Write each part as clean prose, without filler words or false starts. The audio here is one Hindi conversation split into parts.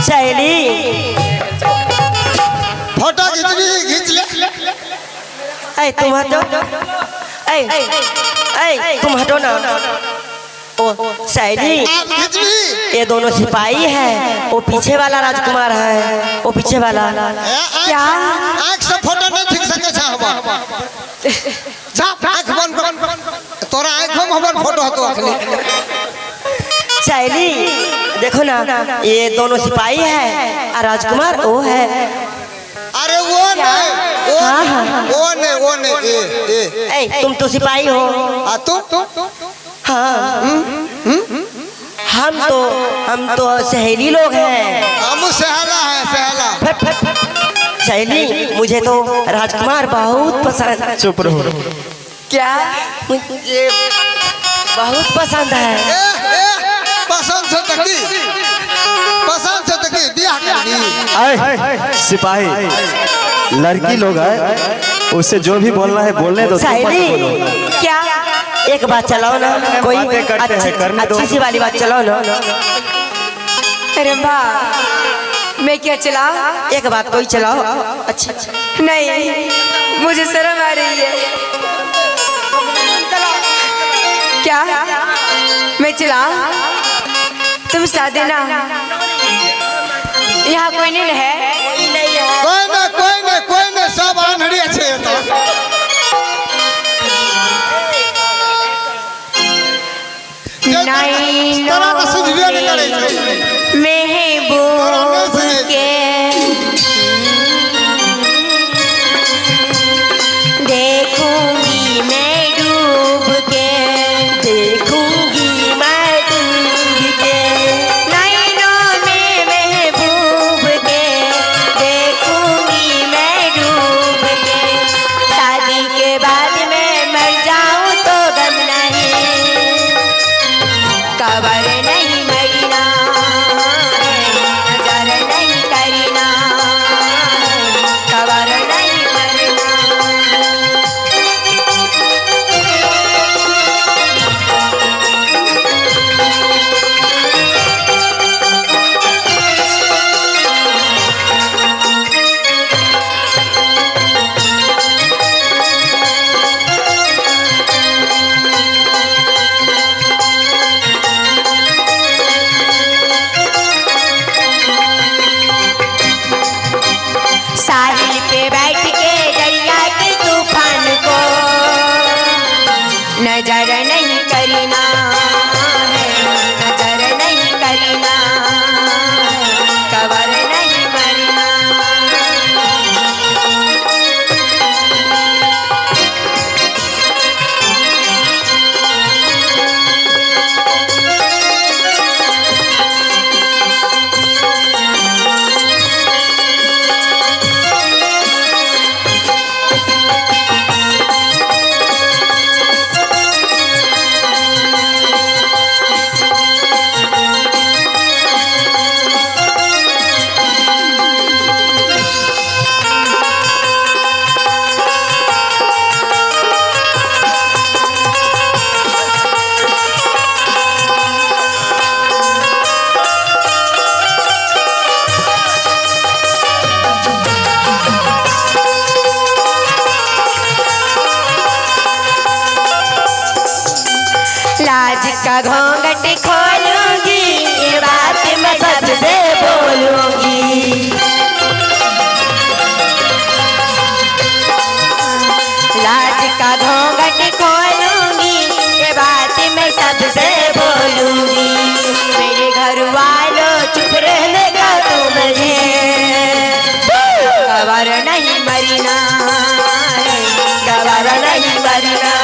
सहेली फोटो खींच ले। तुम हटो। तुम हटो ना। ओ सहेली, ये दोनों सिपाही है। वो पीछे वाला राजकुमार है, वो पीछे वाला। क्या आँख से फोटो नहीं खींच सके आँख बंद कर। तोरा आँखों में हमार फोटो हतो अखनी। सहेली देखो ना, ये दोनों सिपाही है और राजकुमार वो है। अरे वो नहीं। तुम तो सिपाही हो। तुम हाँ हम तो सहेली लोग हैं। हम सहेला है सहेला। सहेली मुझे तो राजकुमार बहुत पसंद है। चुप रहो। क्या मुझे बहुत पसंद है। पसंद से तकी दिया करनी। सिपाही लड़की लोग है, उससे जो भी बोलना है बोलने दो। सहेली क्या एक बात चलाओ ना, कोई अच्छी सी वाली बात चलाओ ना। अरे वाह, मैं क्या चलाऊं? एक बात कोई चलाओ अच्छा। नहीं, मुझे शर्म आ रही है। क्या मैं चलाऊं? तुम साथ ना, यहाँ कोई नहीं है। कोई ना सब आंधड़ी अच्छे नहीं महबूब के देखूंगी मैं डूब के, देखूंगी मैं डूब के नैनों में महबूब के, देखूंगी मैं डूब के। शादी के बाद में मर जाऊं तो गम नहीं, कबर नहीं मरना, नजर नहीं करना, कबर नहीं मरना। साहिल पे बैठ के दरिया के तूफान को नजर नहीं करना है, नजर नहीं करना, कबर नहीं मरना। लाज का घूंघट खोलूंगी, ये बात मैं सबसे बोलूंगी। लाज का घूंघट खोलूंगी, ये बात मैं सबसे बोलूंगी। मेरे घर वालों चुप रहने का तो मुझे कबर नहीं मरना, कबर नहीं मरना।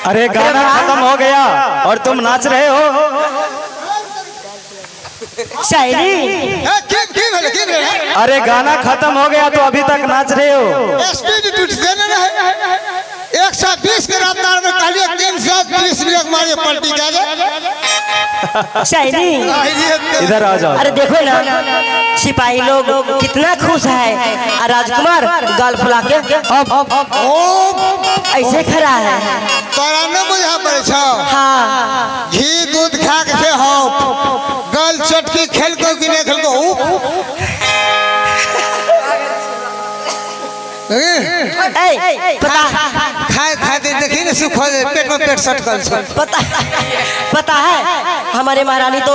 अरे गाना खत्म हो गया और तुम नाच रहे हो। शायरी अरे गाना खत्म हो गया तो अभी तक नाच रहे हो। स्पीड टूट देने रहे 120 के रफ्तार में खाली 320 मिनट मारे पलटी जा शायरी इधर आ जाओ। अरे देखो ना सिपाही लोग कितना खुश है और राजकुमार गाल फुला के ऐसे खड़ा है। तोरा न बुझा पड़े छौ। हाँ घी दूध खा के से हो गल चटकी खेल को कि नहीं खेल को पता खाए खाते देखी ना सुख हो पेट में पेट सटकल छ। पता है हमारे महारानी तो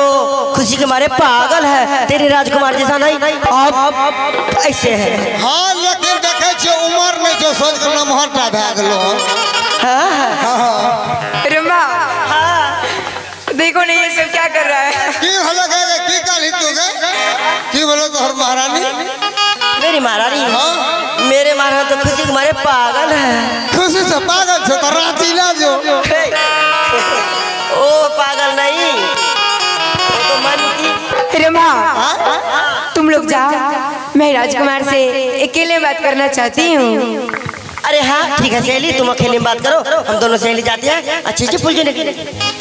खुशी के मारे पागल है। तेरे राजकुमार जैसा नहीं अब ऐसे है। हाँ लेकिन देखे छे उम्र में जो सोच कर मोहटा भाग लो। रमा देखो नहीं ये सब क्या कर रहा है। की हलो गए की काली तू गए की बोलो तो हर महारानी मेरी महारानी मेरे महारानी तो खुशी के मारे पागल है। खुशी से पागल छो तो रांची ला जो। ओ पागल नहीं वो तो मन की। रमा तुम लोग जाओ मैं राजकुमार से अकेले बात करना चाहती हूँ। अरे हाँ ठीक है सहेली तुम अकेले में बात करो हम दोनों सहेली जाते हैं अच्छी अच्छी फूल लेने के लिए।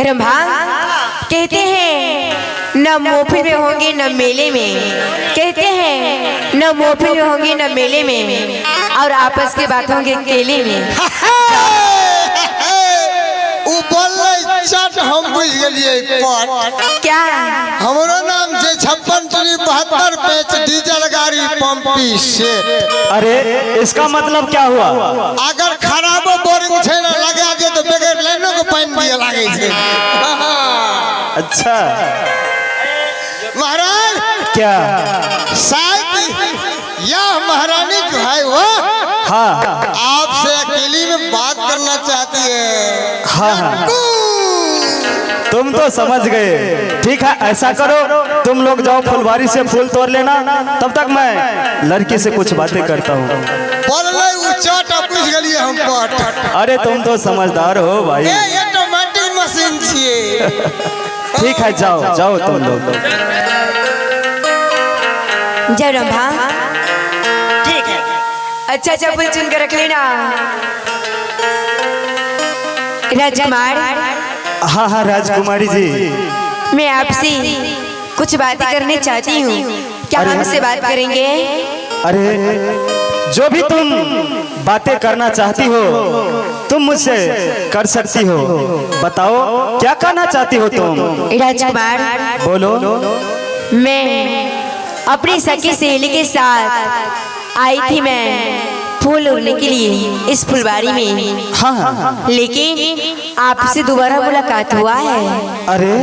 रंभा कहते हैं न मोहफिल में होंगे न मेले में। कहते हैं न मोहफिल में होंगे न मेले में और आपस की बात होंगे केले में। उ बोले चट हम बुझ गेलिए पट क्या हमरो नाम छे 56 चुनी 72 पेच डीजल गाड़ी पंपी सेट। अरे इसका मतलब क्या हुआ? अगर खराब बोरिंग छे ना लगा दे तो बगैर लाइनों को पानी दिए लागे छे। अच्छा महाराज क्या? शायद यह महारानी जो है वो हाँ आपसे अकेली में बात करना चाहती है। हाँ तुम तो समझ गए। ठीक है ऐसा करो तुम लोग जाओ फुलवारी से फूल तोड़ लेना तब तक मैं लड़की से कुछ बातें करता हूँ। बोले उ चट पूछ गेलिए हम पट। अरे तुम तो समझदार हो भाई। ये ऑटोमेटिक मशीन छिए। ठीक है जाओ जाओ तुम लोग। जय रंभा ठीक है अच्छा अच्छा फूल चुन कर रख लेना। राजकुमार हाँ हाँ राजकुमारी जी मैं आपसे कुछ बातें करनी चाहती हूँ। क्या अरे, हमसे बात करेंगे? अरे जो भी तुम बातें करना चाहती हो तुम मुझसे कर सकती हो। बताओ क्या कहना चाहती हो तुम? राजकुमार बोलो। मैं अपनी सखी सहेली के साथ आई थी मैं फूल उड़ने के लिए इस फुलवारी में। हाँ हाँ लेकिन आपसे दोबारा मुलाकात हुआ है। अरे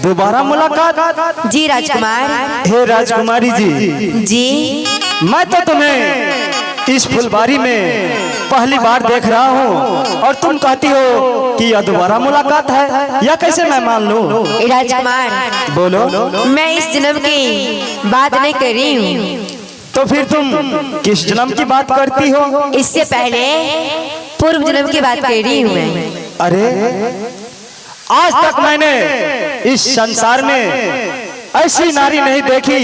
दोबारा मुलाकात? जी राजकुमार। हे राजकुमारी जी जी मैं तो तुम्हें इस फुलवारी में पहली बार देख रहा हूँ और तुम कहती हो कि यह दोबारा मुलाकात है। या कैसे मैं मान लूँ? राजकुमार बोलो। मैं इस जन्म की बात नहीं कर रही हूँ। तो फिर तुम किस जन्म की बात करती हो? इससे पहले पूर्व जन्म की बात कर रही हूँ मैं। अरे आज तक मैंने इस संसार में ऐसी नारी नहीं देखी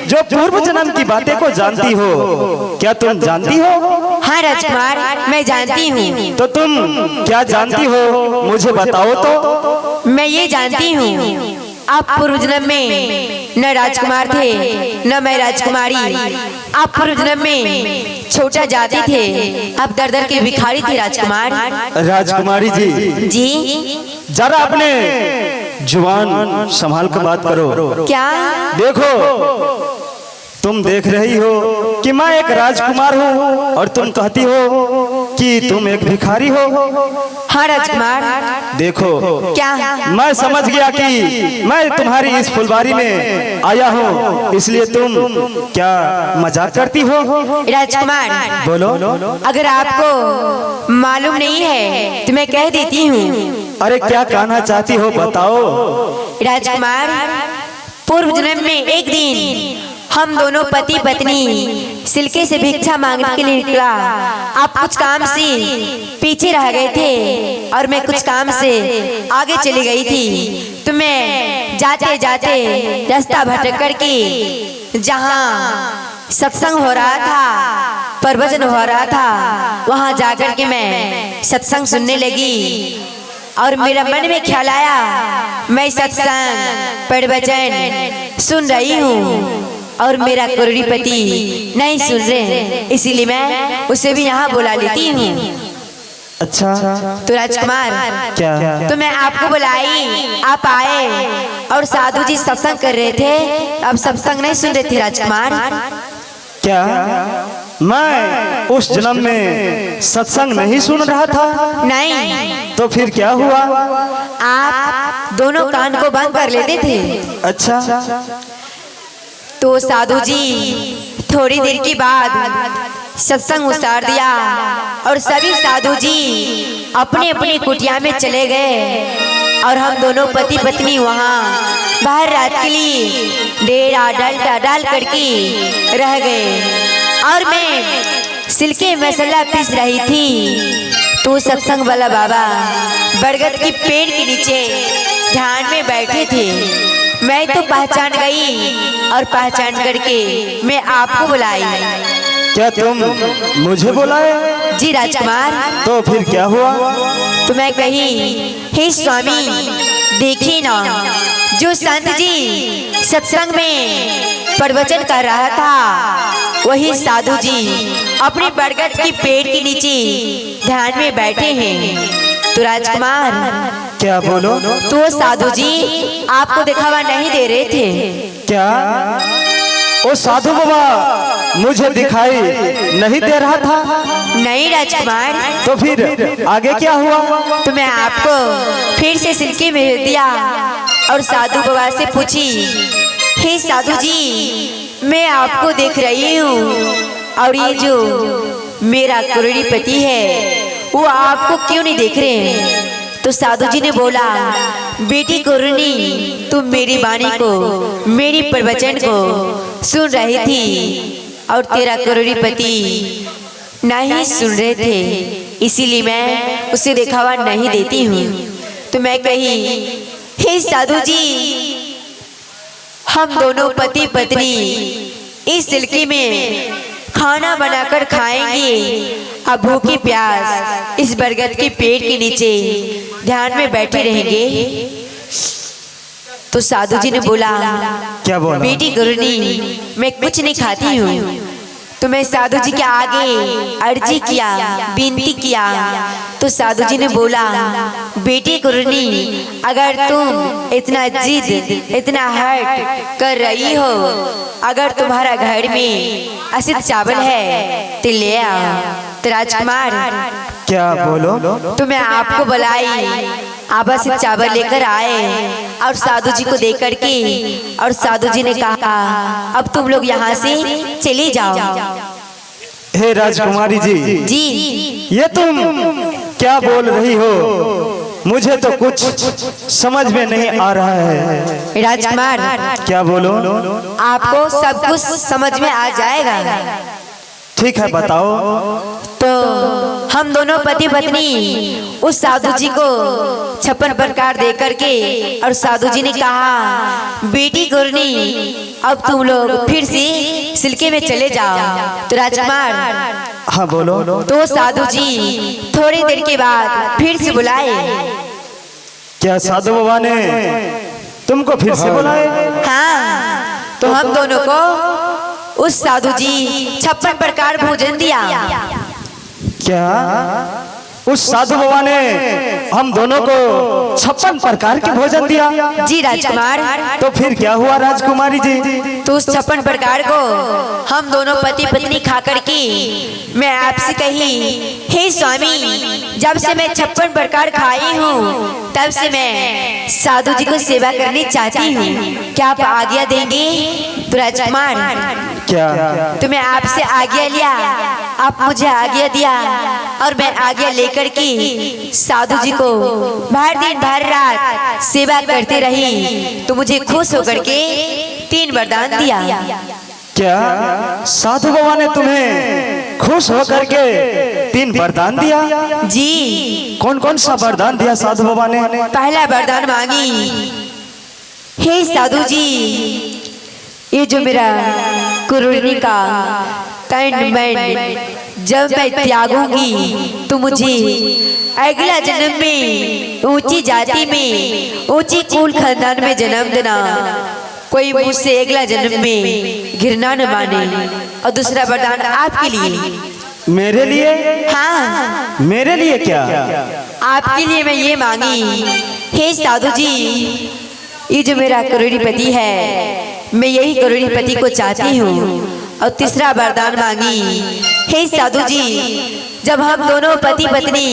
जो पूर्व जन्म की बातें को जानती हो। क्या तुम जानती हो? हाँ राजकुमार मैं जानती हूँ। तो तुम क्या जानती हो मुझे बताओ तो। मैं ये जानती हूँ आप पूर्व जन्म में न राजकुमार थे न मैं राजकुमारी। आप पूर्व जन्म में छोटा जाति थे आप दर दर के भिखारी थे राजकुमार। राजकुमारी जी जी जरा अपने जुबान संभाल कर बात करो। क्या? देखो तुम देख रही हो कि मैं एक राजकुमार हूँ और तुम कहती हो कि तुम एक भिखारी हो। हाँ राजकुमार। देखो क्या? मैं समझ गया कि मैं तुम्हारी इस फुलवारी में आया हूँ इसलिए तुम क्या मजाक करती हो? राजकुमार बोलो। अगर आपको मालूम नहीं है तो मैं कह देती हूँ। अरे क्या कहना चाहती हो? बताओ। राजकुमार पूर्व जन्म में एक दिन हम दोनों पति पत्नी सिलके से भिक्षा मांगने के लिए निकला। आप कुछ काम से पीछे रह गए थे और मैं कुछ काम से आगे चली गई थी। तो मैं जाते जाते रास्ता भटक करके जहाँ सत्संग हो रहा था, प्रवचन हो रहा था, वहाँ जाकर के मैं सत्संग सुनने लगी और मेरा मन में ख्याल आया मैं सत्संग प्रवचन सुन रही हूँ और मेरा करोड़पति नहीं सुन रहे, इसीलिए मैं उसे भी यहाँ बुला लेती हूँ। अच्छा तो राजकुमार क्या तो मैं आपको बुलाई, आप आए और साधु जी सत्संग कर रहे थे, अब सत्संग नहीं सुन रहे थे राजकुमार। क्या मैं उस जन्म में सत्संग नहीं सुन रहा था? नहीं, तो फिर क्या हुआ? आप दोनों कान को बंद कर लेते थे। अच्छा तो साधु जी थोड़ी देर के बाद सत्संग उतार दिया और सभी साधु जी अपने अपने कुटिया में चले गए और हम दोनों पति पत्नी वहाँ बाहर रात के लिए डेरा डाल करके रह गए। और मैं सिलके मसाला पीस रही थी तो सत्संग वाला बाबा बरगद की पेड़ के नीचे ध्यान में बैठे थे। मैं तो पहचान गई और पहचान करके मैं आपको बुलाई। क्या तुम मुझे बुलाए? जी राजकुमार। तो फिर क्या हुआ? तो मैं कही हे स्वामी देखिए ना, जो संत जी सत्संग में प्रवचन कर रहा था वही साधु जी अपने बरगद की पेड़ के नीचे ध्यान में बैठे हैं। तो राजकुमार क्या बोलो? तो साधु जी आपको दिखावा नहीं दे रहे थे क्या वो साधु बाबा मुझे दिखाई नहीं दे रहा था? नहीं राजकुमार। तो फिर आगे क्या हुआ? तो मैं आपको फिर से सिलके में दिया और साधु बाबा से पूछी हे साधु जी मैं आपको देख रही हूँ और ये जो मेरा करोड़पति है वो आपको क्यों नहीं देख रहे हैं? तो साधु जी ने बोला बेटी कुरनी तुम मेरी वाणी को, मेरी प्रवचन को सुन रही थी और तेरा करोड़पति नहीं सुन रहे थे, इसीलिए मैं उसे दिखावा नहीं देती हूँ। तो मैं कही हे साधु जी हम दोनों पति पत्नी इस सिलके में खाना बनाकर खाएंगे, अब भूखे प्यास इस बरगद के पेड़ के नीचे ध्यान में बैठे रहेंगे। तो साधु जी ने बोला क्या बोला? बेटी गुरुनी मैं कुछ नहीं खाती हूँ। तो मैं साधु जी के आगे अर्जी किया, विनती किया। तो साधु जी ने बोला बेटी गुरुनी अगर तुम इतना जिद इतना हट कर रही हो, अगर तुम्हारा घर में असित चावल है तो ले आओ। तो राजकुमार क्या बोलो? तो मैं आपको बुलाई, आप असित चावल लेकर आए और साधु जी को दे करके और साधु जी ने कहा अब तुम लोग यहाँ से चले जाओ। हे राजकुमारी जी ये तुम क्या बोल रही हो? मुझे तो कुछ समझ में नहीं आ रहा है। राजकुमार क्या बोलो? आपको सब कुछ समझ में आ जाएगा। ठीक है बताओ। तो हम दोनों पति पत्नी उस साधु जी को 56 प्रकार दे करके और साधु जी ने कहा बेटी गुरनी अब तुम लोग फिर से सिलके में चले जाओ। तो राजकुमार हाँ बोलो। तो साधु जी थोड़ी देर के बाद फिर से बुलाए। क्या साधु बाबा ने तुमको फिर से बुलाए? हाँ, तो हम दोनों को उस साधु जी 56 प्रकार भोजन दिया। क्या उस साधु बाबा ने हम दोनों को 56 प्रकार के भोजन दिया? जी राजकुमार। तो फिर क्या हुआ राजकुमारी जी? तो उस 56 प्रकार को हम दोनों पति पत्नी खा करके मैं आपसे कही हे स्वामी जब से मैं 56 प्रकार खाई हूँ तब से मैं साधु जी को सेवा करनी चाहती हूँ, क्या आप आज्ञा देंगे? तो राजकुमार क्या? तो मैं आपसे आज्ञा लिया, आप मुझे आज्ञा दिया और मैं आज्ञा लेकर के साधु जी को भर दिन भर रात सेवा करते रही। तो मुझे खुश होकर के 3 वरदान दिया। क्या साधु बाबा ने तुम्हें खुश होकर के 3 वरदान दिया? जी, कौन कौन सा वरदान दिया साधु बाबा ने? पहला वरदान मांगी, हे साधु जी, ये जो मेरा कुरुणी का तन मन जब मैं त्यागूंगी तो मुझे अगला जन्म में ऊंची जाति में ऊंची कुल खानदान में जन्म देना, कोई मुझसे अगला जन्म में घृणा न माने। और दूसरा वरदान आपके लिए। मेरे लिए? हाँ, मेरे लिए क्या? आपके लिए मैं ये मांगी, हे साधु जी, ये जो मेरा करोड़पति है, मैं यही करोड़पति को चाहती हूँ। और तीसरा वरदान मांगी, हे साधु जी, जब हम दोनों पति पत्नी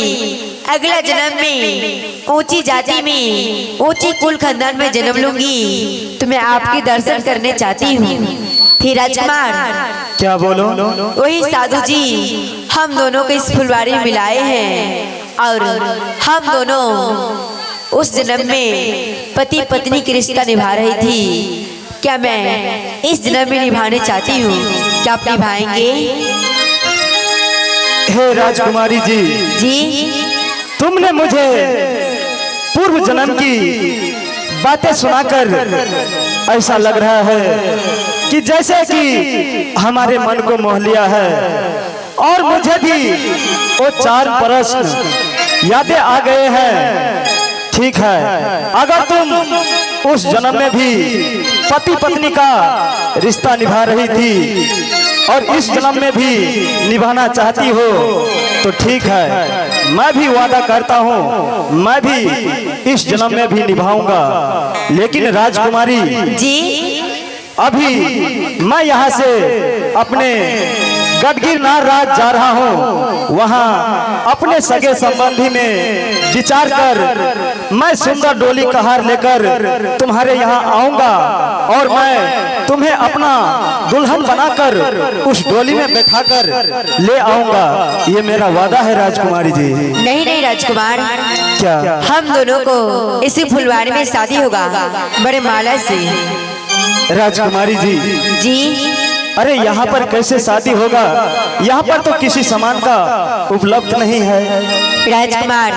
अगला जन्म में ऊंची जाति में ऊंची कुल खानदान में जन्म लूंगी तो मैं आपके दर्शन करने चाहती हूँ। फिर राजकुमार, क्या बोलो? वही साधु जी, हम दोनों को इस फुलवारी में मिलाए हैं और हम दोनों उस जन्म में पति पत्नी की रिश्ता निभा रही थी। क्या मैं इस जन्म में निभाने चाहती हूँ, क्या आप निभाएंगे? हे राजकुमारी जी, जी, तुमने मुझे पूर्व जन्म की बातें सुनाकर ऐसा लग रहा है कि जैसे कि हमारे मन को मोह लिया है और मुझे भी वो 4 प्रश्न यादें आ गए हैं। ठीक है, अगर तुम उस जन्म में भी पति पत्नी का रिश्ता निभा रही थी और इस जन्म में भी निभाना चाहती हो तो ठीक है, मैं भी वादा करता हूँ मैं भी इस जन्म में भी निभाऊंगा। लेकिन राजकुमारी जी, अभी मैं यहाँ से अपने गढ़गिरनार राज जा रहा हूँ, वहाँ अपने सगे संबंधी में विचार कर मैं सुंदर डोली कहार लेकर तुम्हारे यहाँ आऊंगा और मैं तुम्हें अपना दुल्हन बनाकर उस डोली में बैठाकर ले आऊंगा। ये मेरा वादा है राजकुमारी जी। नहीं नहीं राजकुमार, क्या? हम दोनों को इसी फुलवारी में शादी होगा बड़े माला से। राजकुमारी जी, जी, अरे यहाँ पर कैसे शादी होगा? यहाँ पर तो किसी सामान का उपलब्ध नहीं है। राजकुमार,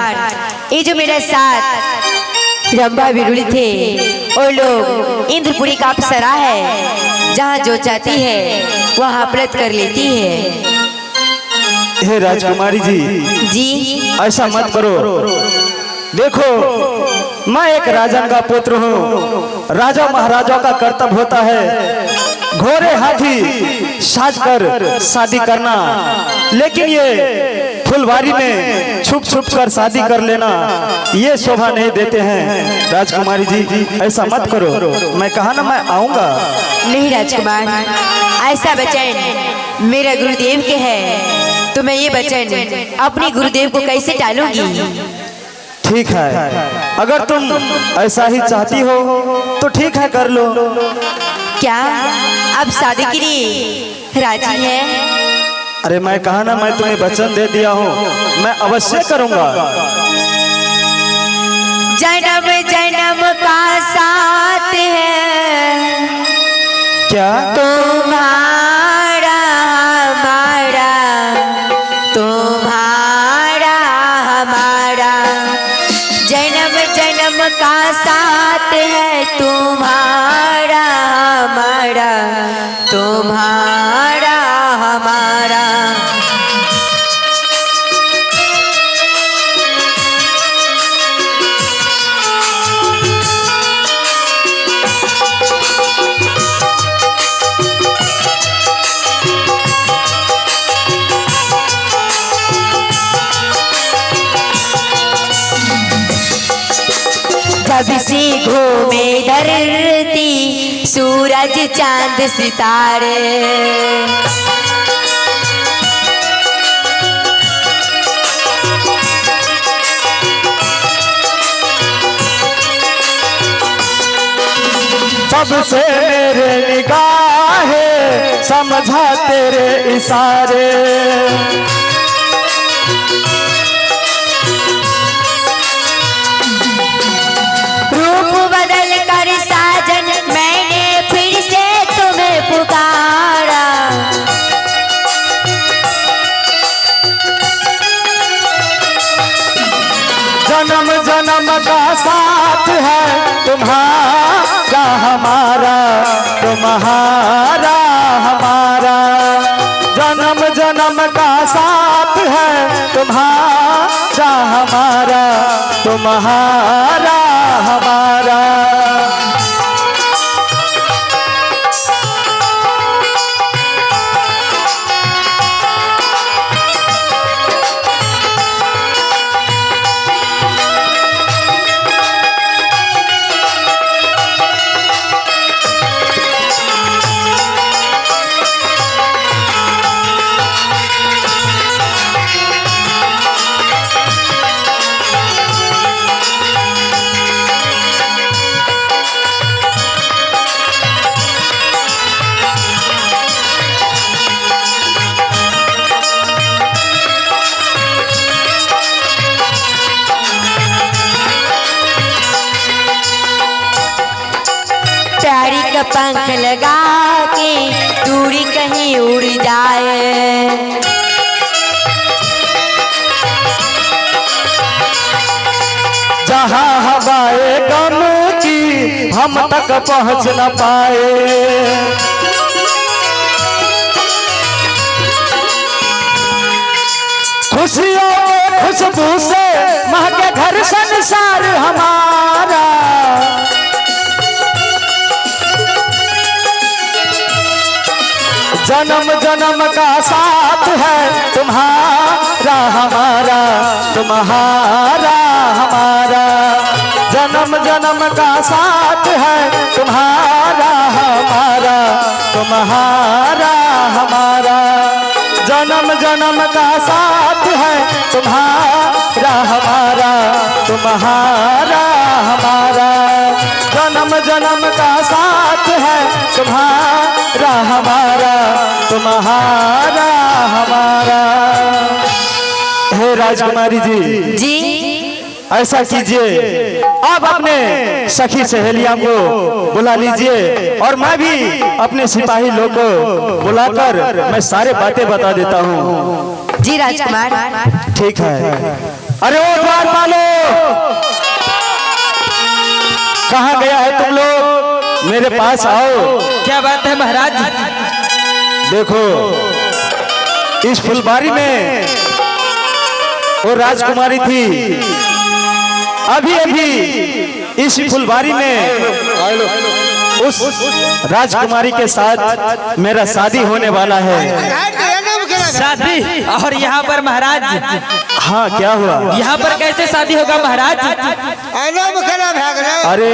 ये जो मेरे साथ रंभा बिरुली थे और लोग इंद्रपुरी का अप्सरा है, जहाँ जो चाहती है वहाँ अपलत कर लेती है। हे राजकुमारी जी, जी, ऐसा मत करो। देखो, मैं एक राजा का पुत्र हूँ। राजा महाराजा का कर्तव्य होता है घोड़े हाथी साज कर शादी करना, लेकिन ये फुलवारी में छुप छुप कर शादी कर लेना ये शोभा नहीं देते हैं। राजकुमारी जी, ऐसा मत करो। मैं कहा ना मैं आऊंगा। नहीं राजकुमार, ऐसा वचन मेरा गुरुदेव के है तो मैं ये वचन अपने गुरुदेव को कैसे टालूंगी? ठीक है, अगर तुम ऐसा ही चाहती हो तो ठीक है, कर लो। क्या अब शादी के लिए राजी है? अरे मैं कहा ना मैं तुम्हें वचन दे दिया हूँ, मैं अवश्य करूंगा। जन्म जन्म का साथ है क्या? तुम्हारा हमारा, तुम्हारा हमारा, जन्म जन्म का साथ है तुम्हारा हमारा, तुम्हारा हमारा। जब से घूमे धरती सूरज चांद सितारे, तब से मेरे निगाहें समझा तेरे इशारे। रूप बदल कर साजन मैंने फिर से तुम्हें पुकारा। जन्म का साथ है तुम्हारा हमारा, तुम्हारा हमारा। प्यारी का पंख लगा के दूरी कहीं उड़ जाए, जहाँ हवाए गम की हम तक पहुँच न पाए। खुशियों के खुशबू से महके घर संसार हमारा, जन्म जन्म का साथ है तुम्हारा हमारा, तुम्हारा हमारा। जन्म जन्म का साथ है तुम्हारा हमारा, तुम्हारा हमारा। जन्म जन्म का साथ है तुम्हारा हमारा, तुम्हारा हमारा। जन्म जन्म का साथ है तुम्हारा हमारा, तुम्हारा हमारा। हे राजकुमारी जी ऐसा कीजिए, आप अपने सखी सहेलियों को बुला लीजिए और मैं भी अपने सिपाही लोग को बुलाकर मैं सारे बातें बता देता हूँ। जी राजकुमार। ठीक है। अरे ओ द्वारपालो, कहाँ गया है तुम लोग? मेरे पास आओ। क्या बात है महाराज? देखो इस फुलबारी में वो राजकुमारी थी, अभी अभी इस फुलबारी में उस राजकुमारी के साथ मेरा शादी होने वाला है। शादी? और यहाँ पर महाराज? हाँ, क्या हुआ? यहाँ पर कैसे शादी होगा महाराज? अरे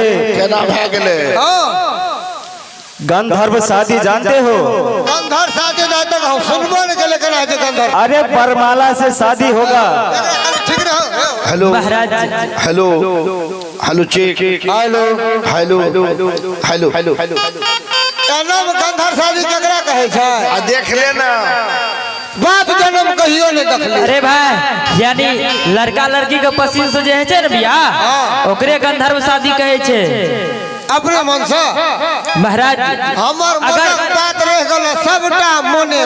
गंधर्व शादी जानते हो? गंधर्व शादी जानते हो? सुनबो के लेकर आए थे गंधर्व। अरे बरमाला से शादी होगा। ठीक रहो। हेलो महाराज। Hello hello check hello hello hello hello एनम गंधर्व शादी केकरा कहे छै? आ देख लेना बाप जन्म कहियो नहीं देखले। अरे भाई, यानी लड़का लड़की के पसंद से जे है छे न बियाह, ओकरे गंधर्व शादी कहे छे। अपने मन से महाराज हमर मनक बात रह गेल सबटा मने।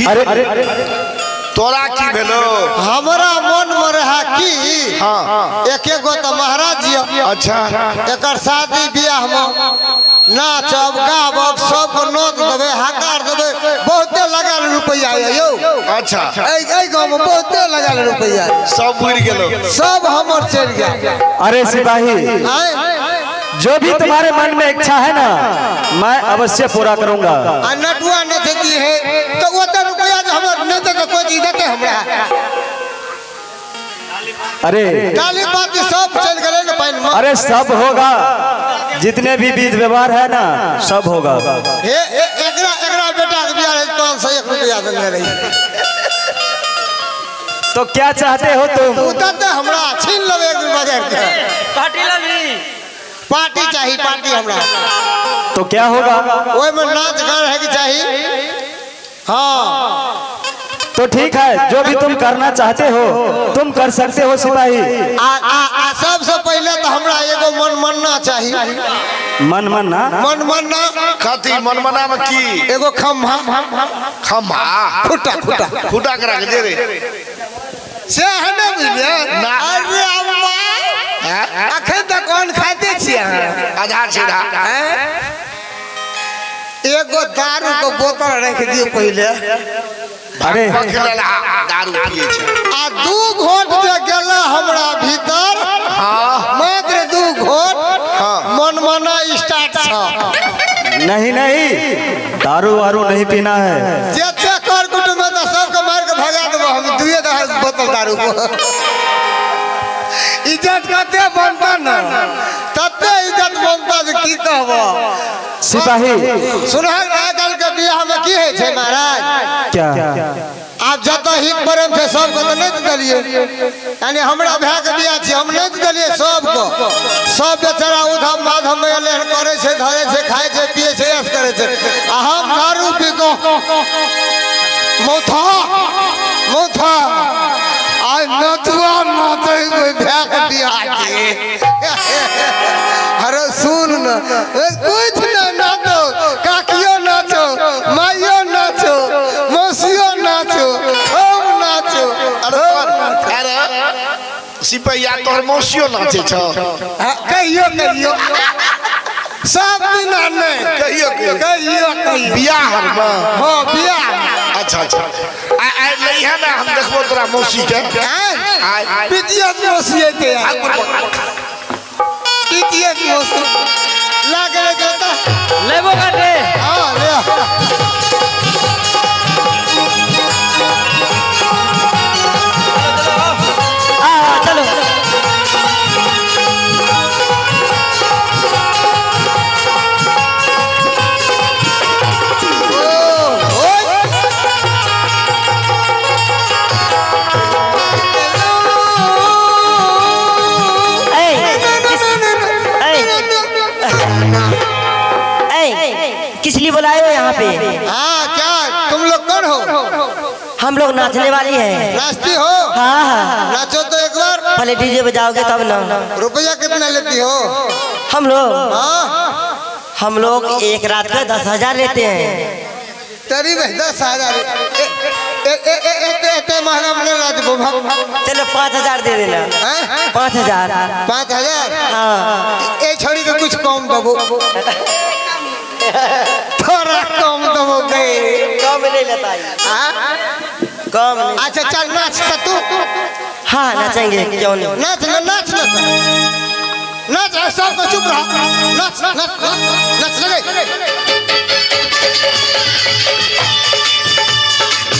अरे तोरा की भेलो? हमरा मन में रहा कि हाँ एक गो तो महाराज जी अच्छा एकर शादी बियाह में नाचब गाबब सब नोत देबे हकार देबे बहुते लगाल रुपया यौ। अच्छा ए गांव में बहुते लगाल रुपया सब बुझ गेलो, सब हमर चल गया। अरे सिपाही, जो भी तुम्हारे मन में इच्छा है ना, मैं अवश्य पूरा करूंगा। आ नटुआ न देती है तो वो तो रुपया जो हमर न दे तो कोई चीज देते हमरा। अरे काली बाती सब चल गए न पानी में। अरे सब होगा, जितने भी विध व्यवहार है ना सब होगा। हे एकरा एकरा बेटा के बियाह है 501 रुपया देने रही। तो क्या चाहते हो तुम? उतते हमरा छीन लेबे एक दिन बाजार के। पार्टी लगी। पार्टी चाहिए, पार्टी हमरा। तो क्या होगा? ओए में नाच गान है कि चाहिए। हाँ तो ठीक है, जो भी तुम करना चाहते हो तुम कर सकते हो सिपाही। आ सबसे पहले तो हमरा एगो मन मनना चाहिए। मन मनना? मन मनना खाती मनमना में की एगो खम्भा खम्भा खुटा खुटा खुटा करा के दे रे से है ना बुझलिए ना। अरे अम्मा अखन तक कौन खाते छिए आधा सीधा एगो दारू को बोतल रख दियो पहले अरे दारू पिए छै आ 2 घोट जे गेला हमरा भीतर मात्र 2 घोट मनमाना स्टार्ट छ नहीं नहीं, दारू वारू नहीं पीना है। जेते कर कुटुंब में तो सबके मार के भगा देबो हम 2 बोतल दारू को इज्जत कते बनता न तते इज्जत बनता जे की कहबो। सिपाही सुनहर आजकल के बियाह में की है छे महाराज? क्या आप जत हित प्रेम से सबको तो नहीं दलिए, यानी हमरा भाई के बियाह छी हम नहीं दलिए सबको। सब बेचारा उधम माधम में लेहन करे छे, धरे छे, खाए छे, पिए छे, ऐश करे छे। आ हम दारू पी को मोथा मोथा आज नतुआ नाते कोई भाई के बियाह छी। अरे सुन न कुछ ना नाचो, काकियो नाचो, माइयो नाचो, मौसियो नाचो, हम नाचो। अरे सिपैया तोहर मौसियो नाचे छ कहियो कहियो सब दिन नहीं कहियो कहियो बियाह में हाँ बियाह अच्छा अच्छा आइ नहीं है ना हम देखबो तोरा मौसी के पितिया मौसी के पितिया मौसी लागे जाता लेबो काटे हां ले चलो किस लिए बुलाए हो यहाँ पे? हाँ क्या तुम लोग कौन हो? हम लोग नाचने वाली हैं। नाचती हो? हाँ हाँ, नाचो तो एक बार। पहले डीजे बजाओगे तब ना। रुपया कितना लेती हो? हम लोग हाँ हम लोग एक रात का 10,000 लेते हैं। तेरी में 10,000 इतने महंगा में नहीं लाती बाबा। चलो 5,000 दे देना। 5,000 5,000 हाँ। ए छोड़ी तो कुछ कम दबो, थोड़ा कम दबो गए। कम नहीं लेता है। कम नहीं। अच्छा चल नाच तू। हाँ नाचेंगे क्यों नहीं। नाच ना नाच ना नाच सबको चुप रहो। नाच नाच नाच नाच लगे